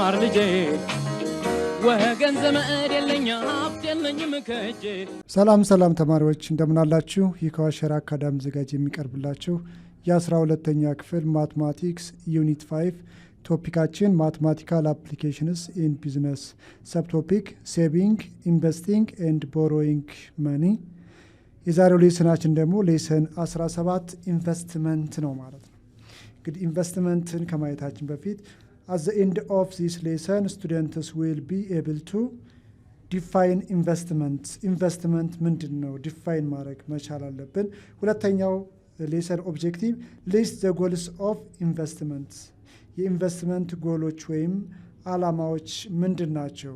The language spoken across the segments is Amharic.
ተማር ልጄ ወገን ዘመድ የለኝ ሀብት የለኝም ከእጄ። ሰላም ተማሪዎች እንደምን አላችሁ? ይህ ከዋሸራ አካዳሚ ዘጋጅ የሚቀርብላችሁ የ12ኛ ክፍል ማትማቲክስ ዩኒት 5 ቶፒካችን ማትማቲካል አፕሊኬሽንስ ኢን ቢዝነስ ሰብ ቶፒክ ሴቪንግ ኢንቨስቲንግ ኤንድ ቦሮዊንግ መኒ። የዛሬው ሌሰናችን ደግሞ ሌሰን 17 ኢንቨስትመንት ነው ማለት ነው። እንግዲህ ኢንቨስትመንትን ከማየታችን በፊት at the end of this lesson students will be able to define investment ምንድን ነው ዲፋይን ማድረግ መቻል አለብን። ሁለተኛው ሌሰን ኦብጀክቲቭ list the goals of investment የኢንቨስትመንት ጎሎች ወይም አላማዎች ምንድን ናቸው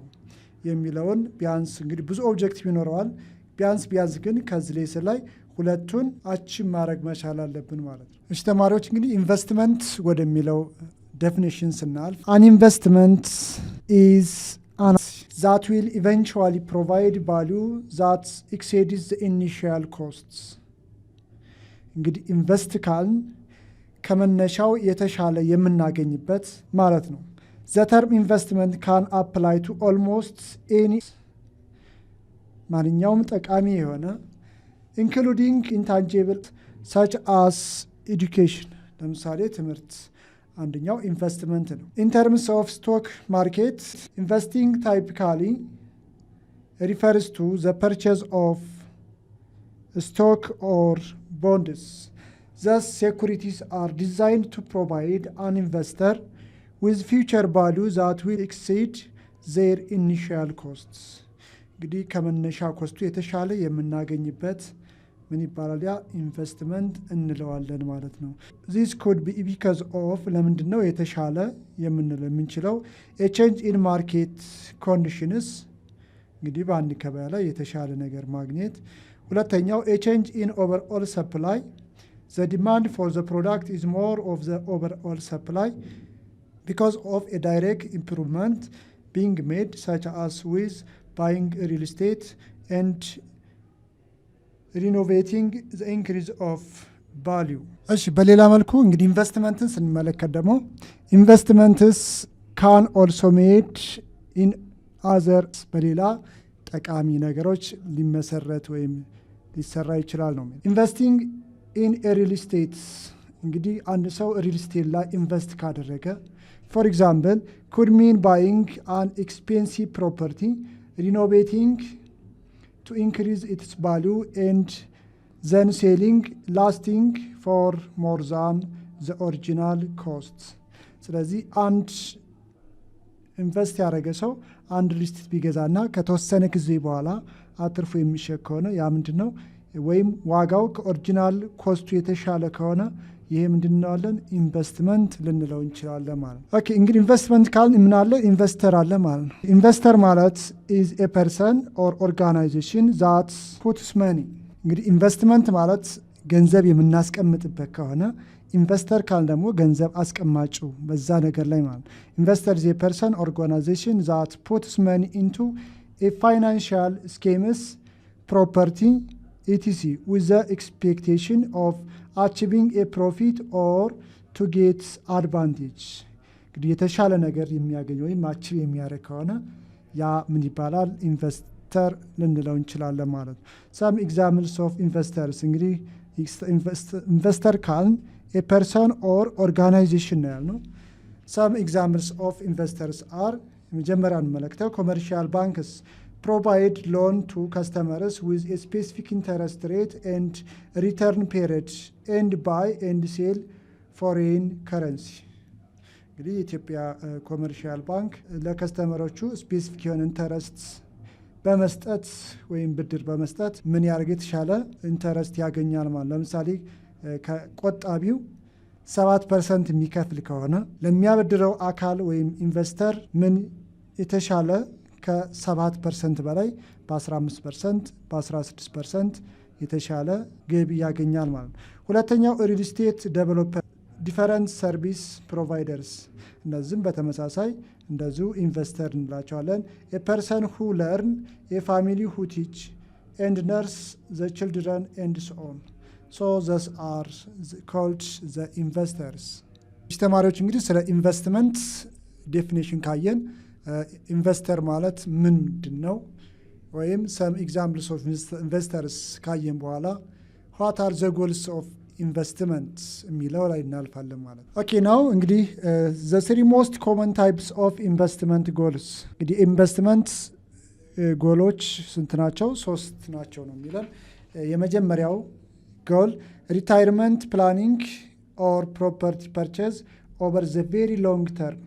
የሚለውን ቢያንስ እንግዲህ ብዙ ኦብጀክቲቭ ይኖረዋል። ቢያንስ ግን ከዚህ ሌሰን ላይ ሁለቱን አቺቭ ማድረግ መቻል አለብን ማለት ነው። እሺ ተማሪዎች እንግዲህ ኢንቨስትመንት ወደሚለው definition ስናልፍ an investment is an that will eventually provide value that exceeds the initial costs። እንግዲህ ኢንቨስት ካልን ከመነሻው የተሻለ የምናገኝበት ማለት ነው። the term investment can apply to almost any ማንኛውም ጠቃሚ የሆነ including intangible such as education ለምሳሌ ትምህርት አንደኛው ኢንቨስትመንት ነው። in terms of stock market investing typically refers to the purchase of stock or bonds. Thus securities are designed to provide an investor with future value that will exceed their initial costs. እንግዲህ ከመነሻ ኮስቱ የተሻለ የምናገኝበት ምን ይባላል? ያ ኢንቨስትመንት እንለዋለን ማለት ነው። this could be because of ለምንድን ነው የተሻለ የምንችለው a change in market conditions እንግዲህ በአንድ ገበያ ላይ የተሻለ ነገር ማግኘት። ሁለተኛው a change in overall supply the demand for the product is more of the overall supply because of a direct improvement being made such as with buying real estate and renovating the increase of value። እሺ በሌላ መልኩ እንግዲህ ኢንቨስትመንትን ስንመለከት ደግሞ ኢንቨስትመንትስ ካን ኦልሶ ሜድ ኢን አዘርስ በሌላ ጠቃሚ ነገሮች ሊመሰረት ወይም ሊሰራ ይችላል ነው። ኢንቨስቲንግ ኢን ሪል ስቴት እንግዲህ አንድ ሰው ሪል ስቴት ላይ ኢንቨስት ካደረገ ፎር ኤግዛምፕል ኩድ ሚን ባይንግ አን ኤክስፔንሲቭ ፕሮፐርቲ ሪኖቬቲንግ to increase its value and then selling lasting for more than the original costs። ስለዚህ አንድ ኢንቨስት ያደረገ ሰው አንድ ሪል ስቴት ቢገዛና ከተወሰነ ጊዜ በኋላ አትርፎ የሚሸጥ ከሆነ ያ ምንድን ነው ወይም ዋጋው ከኦሪጂናል ኮስቱ የተሻለ ከሆነ ይሄ ምንድን እንለዋለን? ኢንቨስትመንት ልንለው እንችላለን ማለት ነው። ኦኬ እንግዲህ ኢንቨስትመንት ካልን ምን አለ? ኢንቨስተር አለ ማለት ነው። ኢንቨስተር ማለት is a person or organization that puts money እንግዲህ ኢንቨስትመንት ማለት ገንዘብ የምናስቀምጥበት ከሆነ ኢንቨስተር ካልን ደግሞ ገንዘብ አስቀማጩ በዛ ነገር ላይ ማለት ነው። ኢንቨስተር is a person or organization that puts money into a financial schemes property etc with the expectation of achieving a profit or to get advantage እንግዲህ የተሻለ ነገር የሚያገኝ ወይም አቺቭ የሚያደርግ ከሆነ ያ ምን ይባላል? ኢንቨስተር ልንለው እንችላለን ማለት ነው። some examples of investors እንግዲህ ኢንቨስተር ካልን a person or organization ነው ያልነው። some examples of investors are መጀመሪያ እንመለከተው commercial banks provide loan to customers with a specific interest rate and return period and buy and sell foreign currency እንግዲህ የኢትዮጵያ ኮመርሻል ባንክ ለከስተመሮቹ ስፔሲፊክ የሆነ ኢንተረስት በመስጠት ወይም ብድር በመስጠት ምን ያደርግ የተሻለ ኢንተረስት ያገኛል ማለት። ለምሳሌ ከቆጣቢው 7% የሚከፍል ከሆነ ለሚያበድረው አካል ወይም ኢንቨስተር ምን የተሻለ ከ7% በላይ በ15% በ16% የተሻለ ገቢ ያገኛል ማለት ነው። ሁለተኛው ሪል ስቴት ዴቨሎፐር ዲፈረንት ሰርቪስ ፕሮቫይደርስ እነዚህም በተመሳሳይ እንደዚሁ ኢንቨስተር እንላቸዋለን። a person who learn a family who teach and nurse the children and so on so those are called the investors። ተማሪዎች እንግዲህ ስለ ኢንቨስትመንት ዴፊኒሽን ካየን ኢንቨስተር ማለት ምንድን ነው ወይም ሰም ኤግዛምፕልስ ኦፍ ኢንቨስተርስ ካየን በኋላ ዋት አር ዘ ጎልስ ኦፍ ኢንቨስትመንት የሚለው ላይ እናልፋለን ማለት ነው። ኦኬ ናው እንግዲህ ዘ ስሪ ሞስት ኮመን ታይፕስ ኦፍ ኢንቨስትመንት ጎልስ። እንግዲህ ኢንቨስትመንት ጎሎች ስንት ናቸው? 3 ናቸው ነው የሚለን። የመጀመሪያው ጎል ሪታይርመንት ፕላኒንግ ኦር ፕሮፐርቲ ፐርቼዝ ኦቨር ዘ ቬሪ ሎንግ ተርም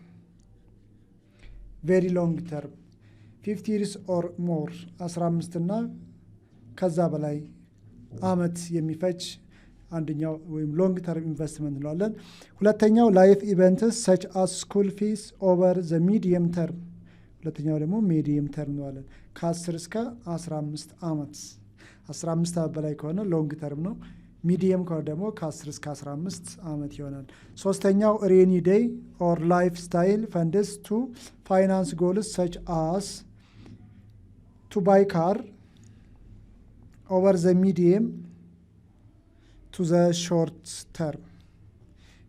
50 years or more 15 እና ከዛ በላይ አመት የሚፈጅ አንደኛው ወይም ሎንግ ተርም ኢንቨስትመንት እንለዋለን። ሁለተኛው ላይፍ ኢቨንትስ ሰች አስ ስኩል ፊስ ኦቨር ዘ ሚዲየም ተርም፣ ሁለተኛው ደግሞ ሚዲየም ተርም እንለዋለን። ከ10 እስከ 15 ዓመት 15 ዓመት በላይ ከሆነ ሎንግ ተርም ነው። ሚዲየም ከሆነ ደግሞ ከ10 እስከ 15 ዓመት ይሆናል። ሶስተኛው ሬኒ ዴይ ኦር ላይፍ ስታይል ፈንድስ ቱ ፋይናንስ ጎልስ ሰች አስ ቱ ባይ ካር ኦቨር ዘ ሚዲየም ቱ ዘ ሾርት ተርም።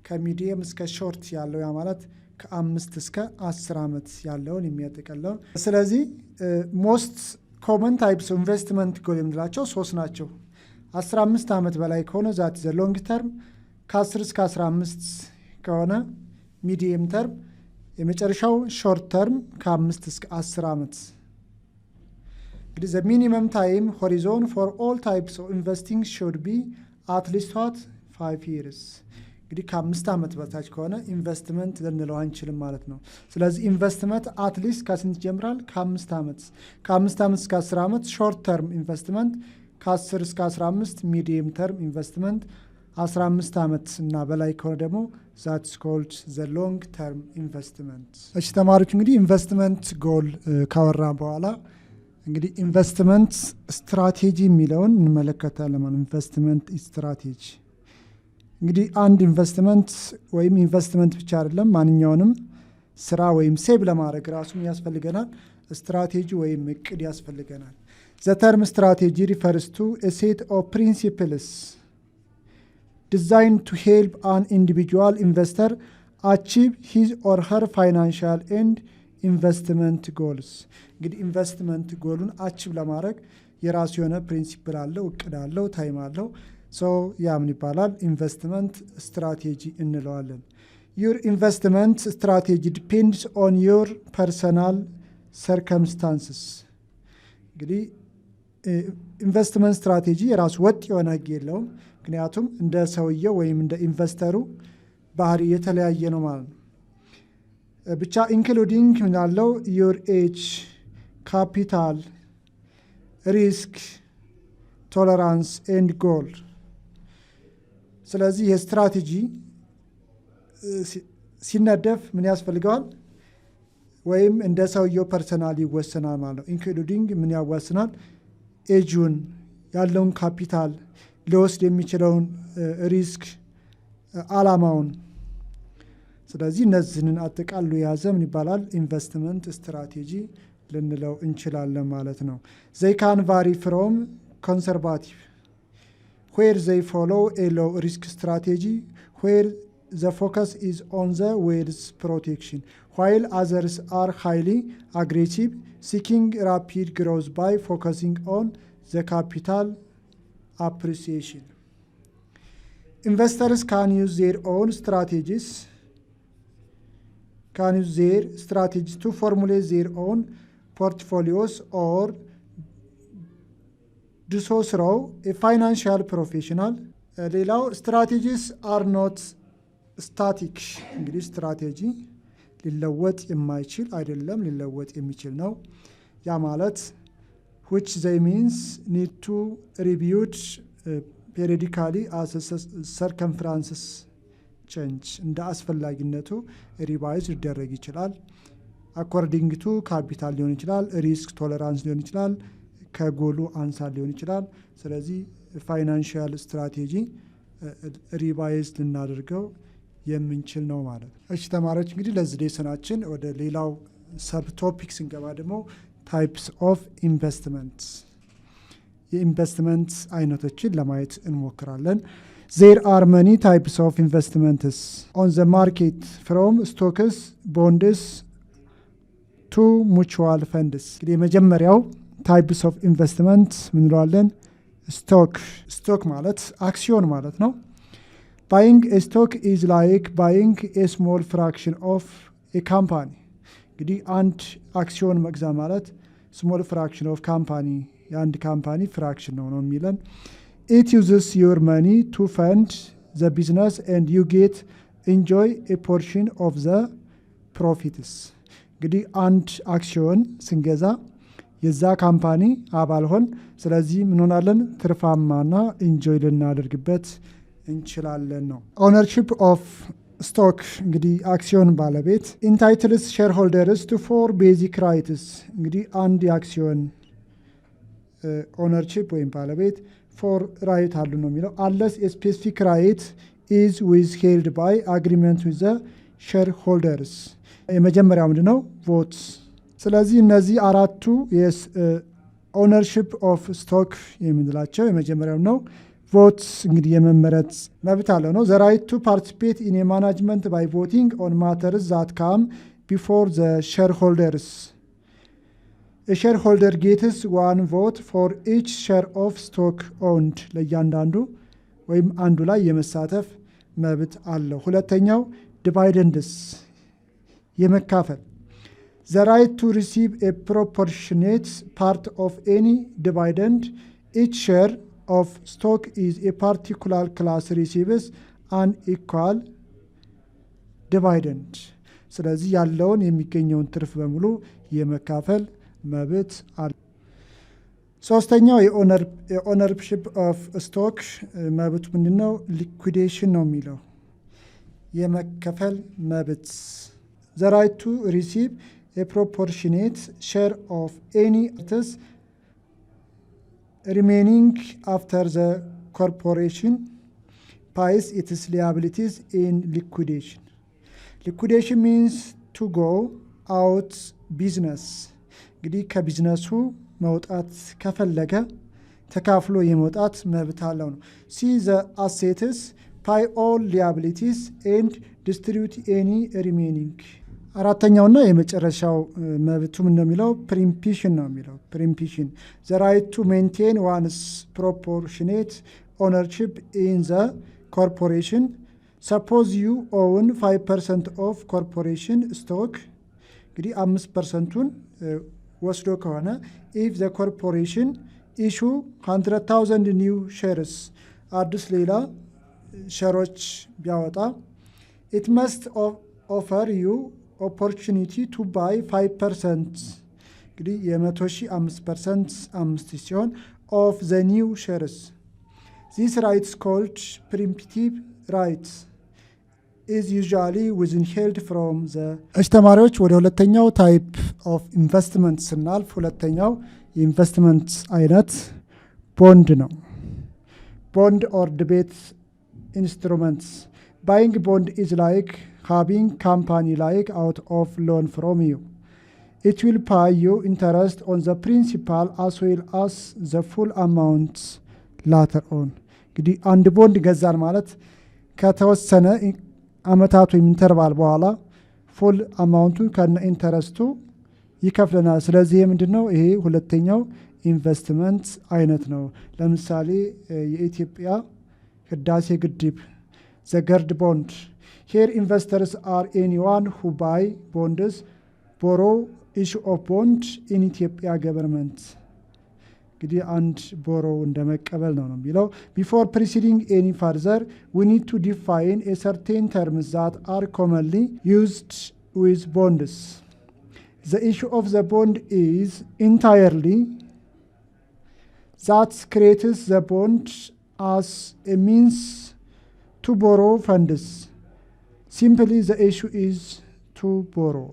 ከሚዲየም እስከ ሾርት ያለው ያ ማለት ከ5 እስከ 10 ዓመት ያለውን የሚያጠቃልለው። ስለዚህ ሞስት ኮመን ታይፕስ ኢንቨስትመንት ጎል የምንላቸው 3 ናቸው። 15 ዓመት በላይ ከሆነ ዛት ዘ ሎንግ ተርም፣ ከ10 እስከ 15 ከሆነ ሚዲየም ተርም፣ የመጨረሻው ሾርት ተርም ከ5 እስከ 10 ዓመት። እንግዲህ ዘ ሚኒመም ታይም ሆሪዞን ፎር ኦል ታይፕስ ኦፍ ኢንቨስቲንግ ሹድ ቢ አት ሊስት 5 years። እንግዲህ ከ5 ዓመት በታች ከሆነ ኢንቨስትመንት ልንለው አንችልም ማለት ነው። ስለዚህ ኢንቨስትመንት አትሊስት ከስንት ይጀምራል? ከ5 ዓመት። ከ5 ዓመት እስከ 10 ዓመት ሾርት ተርም ኢንቨስትመንት፣ ከ10 እስከ 15 ሚዲየም ተርም ኢንቨስትመንት፣ 15 ዓመት እና በላይ ከሆነ ደግሞ ዛትስ ኮልድ ዘ ሎንግ ተርም ኢንቨስትመንት። እሺ ተማሪዎች እንግዲህ ኢንቨስትመንት ጎል ካወራ በኋላ እንግዲህ ኢንቨስትመንት ስትራቴጂ የሚለውን እንመለከታለን ማለት ኢንቨስትመንት ስትራቴጂ። እንግዲህ አንድ ኢንቨስትመንት ወይም ኢንቨስትመንት ብቻ አይደለም፣ ማንኛውንም ስራ ወይም ሴቭ ለማድረግ ራሱም ያስፈልገናል ስትራቴጂ ወይም እቅድ ያስፈልገናል። ዘ ተርም ስትራቴጂ ሪፈርስ ቱ ኤ ሴት ኦፍ ፕሪንሲፕልስ ዲዛይንድ ቱ ሄልፕ አን ኢንዲቪጁዋል ኢንቨስተር አቺቭ ሂዝ ኦር ኸር ፋይናንሻል ኤንድ ኢንቨስትመንት ጎልስ። እንግዲህ ኢንቨስትመንት ጎሉን አቺቭ ለማድረግ የራሱ የሆነ ፕሪንሲፕል አለው፣ እቅድ አለው፣ ታይም አለው። ያ ምን ይባላል? ኢንቨስትመንት ስትራቴጂ እንለዋለን። ዩር ኢንቨስትመንት ስትራቴጂ ዲፔንድስ ኦን ዩር ፐርሰናል ሰርከምስታንስስ። እንግዲህ ኢንቨስትመንት ስትራቴጂ የራሱ ወጥ የሆነ ህግ የለውም። ምክንያቱም እንደ ሰውየው ወይም እንደ ኢንቨስተሩ ባህሪ የተለያየ ነው ማለት ነው። ብቻ ኢንክሉዲንግ ምናለው ዩር ኤጅ፣ ካፒታል፣ ሪስክ ቶለራንስ ኤንድ ጎል። ስለዚህ የስትራቴጂ ሲነደፍ ምን ያስፈልገዋል? ወይም እንደ ሰውየው ፐርሰናል ይወሰናል ማለት ነው። ኢንክሉዲንግ ምን ያዋስናል? ኤጁን፣ ያለውን ካፒታል፣ ሊወስድ የሚችለውን ሪስክ፣ አላማውን። ስለዚህ እነዚህንን አጠቃሉ የያዘ ምን ይባላል? ኢንቨስትመንት ስትራቴጂ ልንለው እንችላለን ማለት ነው። ዘይ ካን ቫሪ ፍሮም ኮንሰርቫቲቭ ዌር ዘይ ፎሎ ኤ ሎው ሪስክ ስትራቴጂ ዌር ዘ ፎከስ ኢዝ ኦን ዘ ዌልዝ ፕሮቴክሽን ዋይል አዘርስ አር ሃይሊ አግሬሲቭ ሲኪንግ ራፒድ ግሮዝ ባይ ፎከሲንግ ኦን ዘ ካፒታል አፕሪሲዬሽን። ኢንቨስተርስ ካን ዩዝ ዜር ኦውን ስትራቴጂስ to formulate their own portfolios or do so through a financial professional. ሌላው strategies are not static። እንግዲህ ስትራቴጂ ሊለወጥ የማይችል አይደለም፣ ሊለወጥ የሚችል ነው። ያ ማለት which they means need to reviewed periodically as circumstances ቼንጅ እንደ አስፈላጊነቱ ሪቫይዝ ሊደረግ ይችላል። አኮርዲንግ ቱ ካፒታል ሊሆን ይችላል፣ ሪስክ ቶለራንስ ሊሆን ይችላል፣ ከጎሉ አንሳር ሊሆን ይችላል። ስለዚህ ፋይናንሽያል ስትራቴጂ ሪቫይዝ ልናደርገው የምንችል ነው ማለት ነው። እሺ ተማሪዎች እንግዲህ ለዚህ ሌሰናችን ወደ ሌላው ሰብ ቶፒክ ስንገባ ደግሞ ታይፕስ ኦፍ ኢንቨስትመንት የኢንቨስትመንት አይነቶችን ለማየት እንሞክራለን። There are many types of investments on the market from stocks, bonds to mutual funds. እንግዲህ የመጀመሪያው types of investment ምን እንለዋለን? ስቶክ ማለት አክሲዮን ማለት ነው። Buying a stock is like buying a small fraction of a company. እንግዲህ አንድ አክሲዮን መግዛት ማለት small fraction of company የአንድ ካምፓኒ ፍራክሽን ነው የሚለን። It uses your money to fund the business and you get enjoy a portion of the profits. እንግዲህ አንድ አክሲዮን ስንገዛ የዛ ካምፓኒ አባል ሆን ስለዚህ ምን ሆናለን? ትርፋማና ኢንጆይ ልናደርግበት እንችላለን ነው። ኦነርሺፕ ኦፍ ስቶክ እንግዲህ አክሲዮን ባለቤት ኢንታይትልስ ሼርሆልደርስ ቱ 4 ቤዚክ ራይትስ። እንግዲህ አንድ የአክሲዮን ኦነርሺፕ ወይም ባለቤት 4 ራይት አሉ ነው የሚለው። አንለስ ኤ ስፔሲፊክ ራይት ኢዝ ዊዝሄልድ ባይ አግሪመንት ዊዝ ዘ ሼርሆልደርስ። የመጀመሪያው ምንድን ነው? ቮትስ። ስለዚህ እነዚህ አራቱ ኦነርሺፕ ኦፍ ስቶክ የምንላቸው የመጀመሪያው ነው። ቮትስ እንግዲህ የመመረጥ መብት አለው ነው። ዘ ራይት ቱ ፓርቲሲፔት ኢን ማናጅመንት ባይ ቮቲንግ ኦን ማተርስ ዛት ካም ቢፎር ዘ ሼርሆልደርስ። ሼርሆልደር ጌትስ 1 ቮት ፎር ኢች ሼር ኦፍ ስቶክ ኦውንድ። ለእያንዳንዱ ወይም አንዱ ላይ የመሳተፍ መብት አለው። ሁለተኛው ዲቫይደንድስ የመካፈል the right to receive a proportionate part of any dividend. Each share of stock is a particular class receives an equal dividend. ስለዚህ ያለውን የሚገኘውን ትርፍ በሙሉ የመካፈል መብት አለ። ሶስተኛው የኦነርሺፕ ኦፍ ስቶክ መብቱ ምንድነው? ሊኩዊዴሽን ነው የሚለው የመከፈል መብት። the right to receive a proportionate share of any assets remaining after the corporation pays its liabilities in liquidation. Liquidation means to go out business. እንግዲህ ከቢዝነሱ መውጣት ከፈለገ ተካፍሎ የመውጣት መብት አለው ነው። see the assets, pay all liabilities and distribute any remaining. አራተኛውና የመጨረሻው መብቱ ምን ነው የሚለው? ፕሪምፒሽን ነው የሚለው። ፕሪምፒሽን the right to maintain one's proportionate ownership in the corporation. suppose you own 5% of corporation stock. እንግዲህ 5%ን ወስዶ ከሆነ if the corporation issue 100,000 new shares አዲስ ሌላ ሸሮች ቢያወጣ it must offer you opportunity to buy 5%. እንግዲህ የ100,000 5% 5 ሲሆን of the new shares. This rights called preemptive rights is usually withheld from the. እሺ ተማሪዎች ወደ ሁለተኛው ታይፕ ኦፍ ኢንቨስትመንት ስናልፍ ሁለተኛው የኢንቨስትመንት አይነት ቦንድ ነው። ቦንድ ኦር ዲቤት ኢንስትሩመንትስ. Buying bond is like having company like out of loan from you. It will pay you interest on the principal as well as the full amount later on. እንግዲህ አንድ ቦንድ ገዛን ማለት ከተወሰነ አመታት ወይም ኢንተርቫል በኋላ ፉል አማውንቱን ከነ ኢንተረስቱ ይከፍለናል። ስለዚህ ምንድነው ይሄ ሁለተኛው ኢንቨስትመንት አይነት ነው። ለምሳሌ የኢትዮጵያ ህዳሴ ግድብ the GERD bond. Here investors are anyone who buy bonds, borrow, issue of bond in Ethiopia government. እንግዲህ አንድ ቦሮ እንደመቀበል ነው የሚለው። Before proceeding any further, we need to define a certain terms that are commonly used with bonds. The issue of the bond is entirely that creates the bond as a means to borrow funds. Simply the issue is to borrow.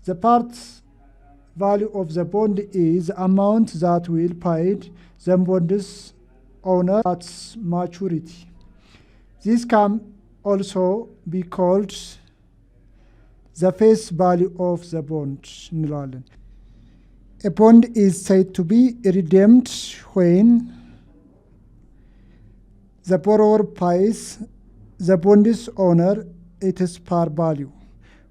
The part value of the bond is the amount that will paid the bond's owner at maturity. This can also be called the face value of the bond እንለዋለን። A bond is said to be redeemed when The borrower pays the bond's owner its par value.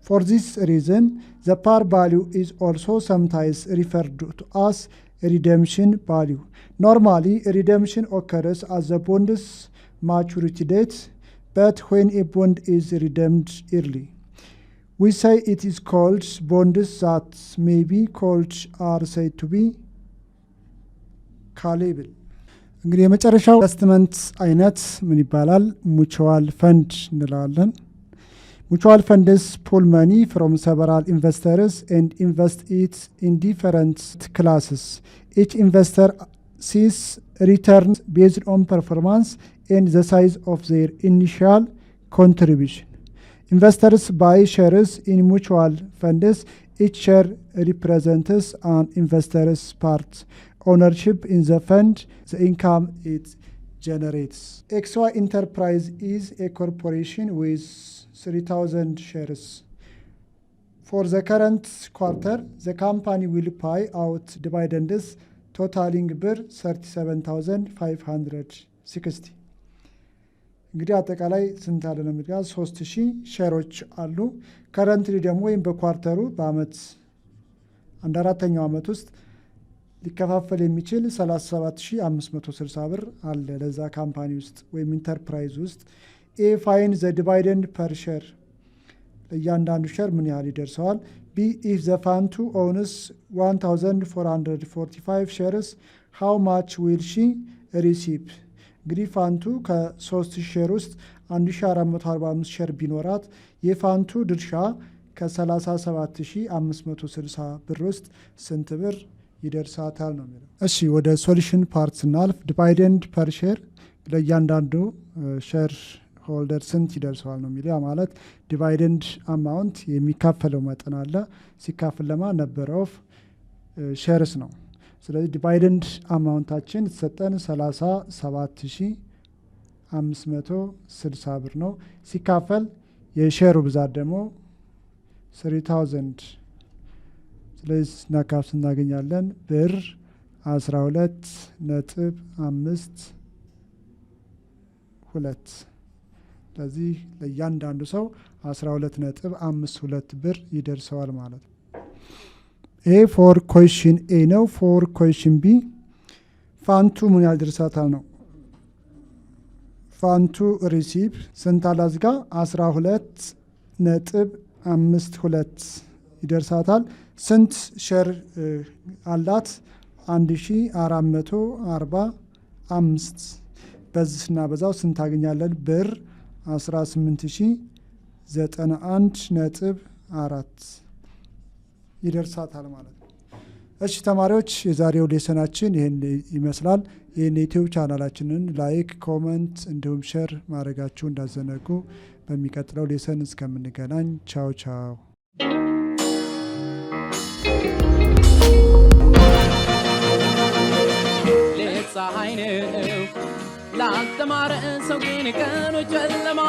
For this reason, the par value is also sometimes referred to as redemption value. Normally, redemption occurs at the bond's maturity date, but when a bond is redeemed early, we say it is called bonds that may be called are said to be callable. እንግዲህ የመጨረሻው ኢንቨስትመንት አይነት ምን ይባላል? ሙቹዋል ፈንድ እንላለን። Mutual funds pull money from several investors and invest it in different classes. Each investor sees returns based on performance and the size of their initial contribution. Investors buy shares in mutual funds. Each share represents an investor's part ownership in the fund, the income it generates. XY Enterprise is a corporation with 3,000 shares. For the current quarter, the company will pay out dividends totaling ብር 37,560. እንግዲህ አጠቃላይ ስንት አለ ነው የሚባል 3000 ሼሮች አሉ። ከረንትሊ ደግሞ ወይም በኳርተሩ በአመት አንድ አራተኛው አመት ውስጥ ሊከፋፈል የሚችል 37,560 ብር አለ ለዛ ካምፓኒ ውስጥ ወይም ኢንተርፕራይዝ ውስጥ። A find the dividend per share. ለእያንዳንዱ ሼር ምን ያህል ይደርሰዋል? B if the fund owns 1,445 shares, how much will she receive? እንግዲህ ፋንቱ ከ3 ሼር ውስጥ 1445 ሼር ቢኖራት የፋንቱ ድርሻ ከ37,560 ብር ውስጥ ስንት ብር ይደርሳታል ነው የሚለው። እሺ ወደ ሶሉሽን ፓርት ስናልፍ ዲቫይደንድ ፐር ሼር ለእያንዳንዱ ሼር ሆልደር ስንት ይደርሰዋል ነው የሚለው። ማለት ዲቫይደንድ አማውንት የሚካፈለው መጠን አለ ሲካፈል ለማ ነበር ኦፍ ሼርስ ነው። ስለዚህ ዲቫይደንድ አማውንታችን ተሰጠን 37,560 ብር ነው ሲካፈል የሼሩ ብዛት ደግሞ 3000 ስለዚህ ናካፍ እናገኛለን ብር 12.52 ስለዚህ ለእያንዳንዱ ሰው 12.52 ብር ይደርሰዋል ማለት ነው። ኤ ፎር ኩዌስችን ኤ ነው። ፎር ኩዌስችን ቢ ፋንቱ ምን ያህል ይደርሳታል ነው። ፋንቱ ሪሲቭ ስንት አላት ጋር 12.52 ይደርሳታል። ስንት ሼር አላት? 1445 በዚህ ስናበዛው ስንት ታገኛለን? ብር 1891.4 ይደርሳታል ማለት ነው። እሺ ተማሪዎች የዛሬው ሌሰናችን ይሄን ይመስላል። ይሄን ዩቲዩብ ቻናላችንን ላይክ፣ ኮሜንት እንዲሁም ሼር ማድረጋችሁ እንዳዘነጉ። በሚቀጥለው ሌሰን እስከምንገናኝ ቻው ቻው። ፀሐይ ነው ላልተማረ ሰው ግን ቀኑ ጨለማ